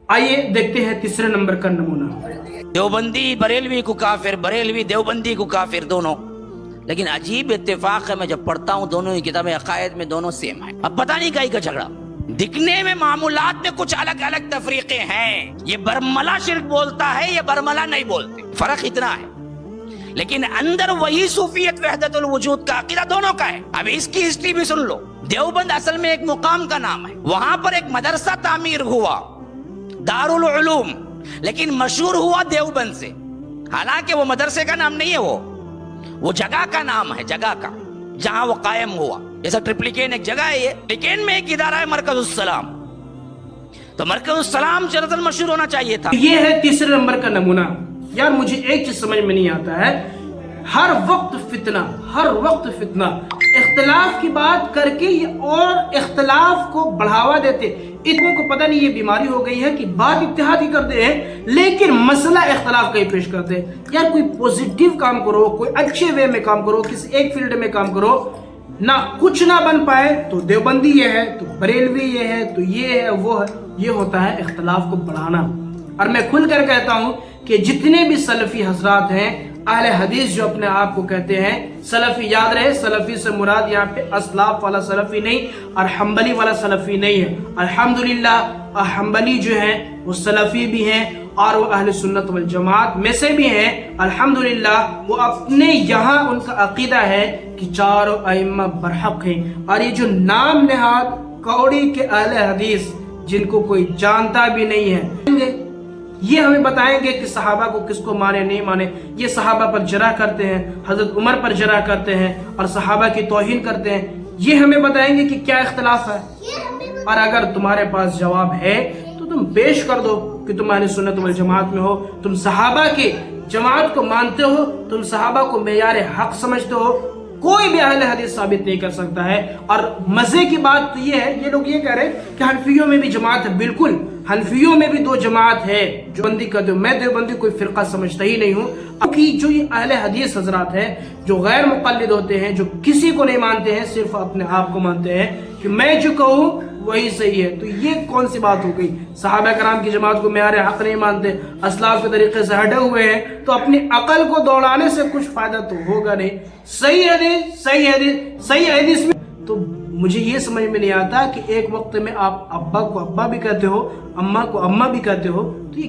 آئیے دیکھتے ہیں تیسرے نمبر کا نمونہ. دیوبندی بریلوی کو کافر، بریلوی دیوبندی کو کافر، دونوں. لیکن عجیب اتفاق ہے، میں جب پڑھتا ہوں دونوں ہی کتابیں عقائد میں دونوں سیم ہیں. اب پتہ نہیں کہیں کا جھگڑا، دکھنے میں معمولات میں کچھ الگ الگ تفریقیں ہیں. یہ برملا شرک بولتا ہے، یہ برملا نہیں بولتے، فرق اتنا ہے. لیکن اندر وہی صوفیت وحدت الوجود کا عقیدہ دونوں کا ہے. اب اس کی ہسٹری بھی سن لو. دیوبند اصل میں ایک مقام کا نام ہے، وہاں پر ایک مدرسہ تعمیر ہوا، دارالعلوم، لیکن مشہور ہوا دیوبند سے. حالانکہ وہ مدرسے کا نام نہیں ہے، وہ جگہ کا نام ہے، جگہ کا جہاں وہ قائم ہوا. جیسا ٹرپلیکین ایک جگہ ہے، یہ ٹرپلیکین میں ایک ادارہ ہے مرکز السلام. تو مرکز السلام جرزن مشہور ہونا چاہیے تھا. یہ ہے تیسرے نمبر کا نمونہ. یار مجھے ایک چیز سمجھ میں نہیں آتا ہے، ہر وقت فتنہ، ہر وقت فتنہ، اختلاف کی بات کر کے یہ اور اختلاف کو بڑھاوا دیتے. اتنوں کو پتہ نہیں یہ بیماری ہو گئی ہے کہ بات اتحاد ہی کرتے ہیں لیکن مسئلہ اختلاف کا ہی پیش کرتے ہیں. یار کوئی پوزیٹیو کام کرو، کوئی اچھے وے میں کام کرو، کسی ایک فیلڈ میں کام کرو. نہ کچھ نہ بن پائے تو دیوبندی یہ ہے، تو بریلوی یہ ہے، تو یہ ہے، وہ ہے. یہ ہوتا ہے اختلاف کو بڑھانا. اور میں کھل کر کہتا ہوں کہ جتنے بھی سلفی حضرات ہیں، اہل حدیث جو اپنے آپ کو کہتے ہیں سلفی، یاد رہے سلفی سے مراد یہاں پہ اسلاف والا سلفی نہیں اور حنبلی والا سلفی نہیں ہے. الحمدللہ حنبلی جو ہیں وہ سلفی بھی ہیں اور وہ اہل سنت والجماعت میں سے بھی ہیں. الحمدللہ وہ اپنے یہاں ان کا عقیدہ ہے کہ چاروں ائمہ برحق ہیں. اور یہ جو نام نہاد کوڑی کے اہل حدیث جن کو کوئی جانتا بھی نہیں ہے، یہ ہمیں بتائیں گے کہ صحابہ کو کس کو مانے نہیں مانے. یہ صحابہ پر جرح کرتے ہیں، حضرت عمر پر جرح کرتے ہیں اور صحابہ کی توہین کرتے ہیں. یہ ہمیں بتائیں گے کہ کیا اختلاف ہے. اور اگر تمہارے پاس جواب ہے تو تم پیش کر دو کہ تم اہل سنت والجماعت میں ہو، تم صحابہ کی جماعت کو مانتے ہو، تم صحابہ کو معیار حق سمجھتے ہو. کوئی بھی اہل حدیث ثابت نہیں کر سکتا ہے. اور مزے کی بات تو یہ ہے، یہ لوگ یہ کہہ رہے ہیں کہ حنفیوں میں بھی جماعت ہے. بالکل، حنفیوں میں بھی دو جماعت ہے. جو بندی کا دو، میں دیوبندی کوئی فرقہ سمجھتا ہی نہیں ہوں. کیونکہ جو یہ اہل حدیث حضرات ہیں جو غیر مقلد ہوتے ہیں، جو کسی کو نہیں مانتے ہیں، صرف اپنے آپ کو مانتے ہیں کہ میں جو کہوں وہی صحیح ہے. تو یہ کون سی بات ہو گئی؟ صحابہ کرام کی جماعت کو معیار حق نہیں مانتے، اسلاف کے طریقے سے ہٹے ہوئے ہیں، تو اپنی عقل کو دوڑانے سے کچھ فائدہ تو ہوگا نہیں. صحیح حدیث، صحیح حدیث، صحیح حدیث میں تو مجھے یہ سمجھ میں نہیں آتا کہ ایک وقت میں آپ ابا کو ابا بھی کہتے ہو، اماں کو اماں بھی کہتے ہو. تو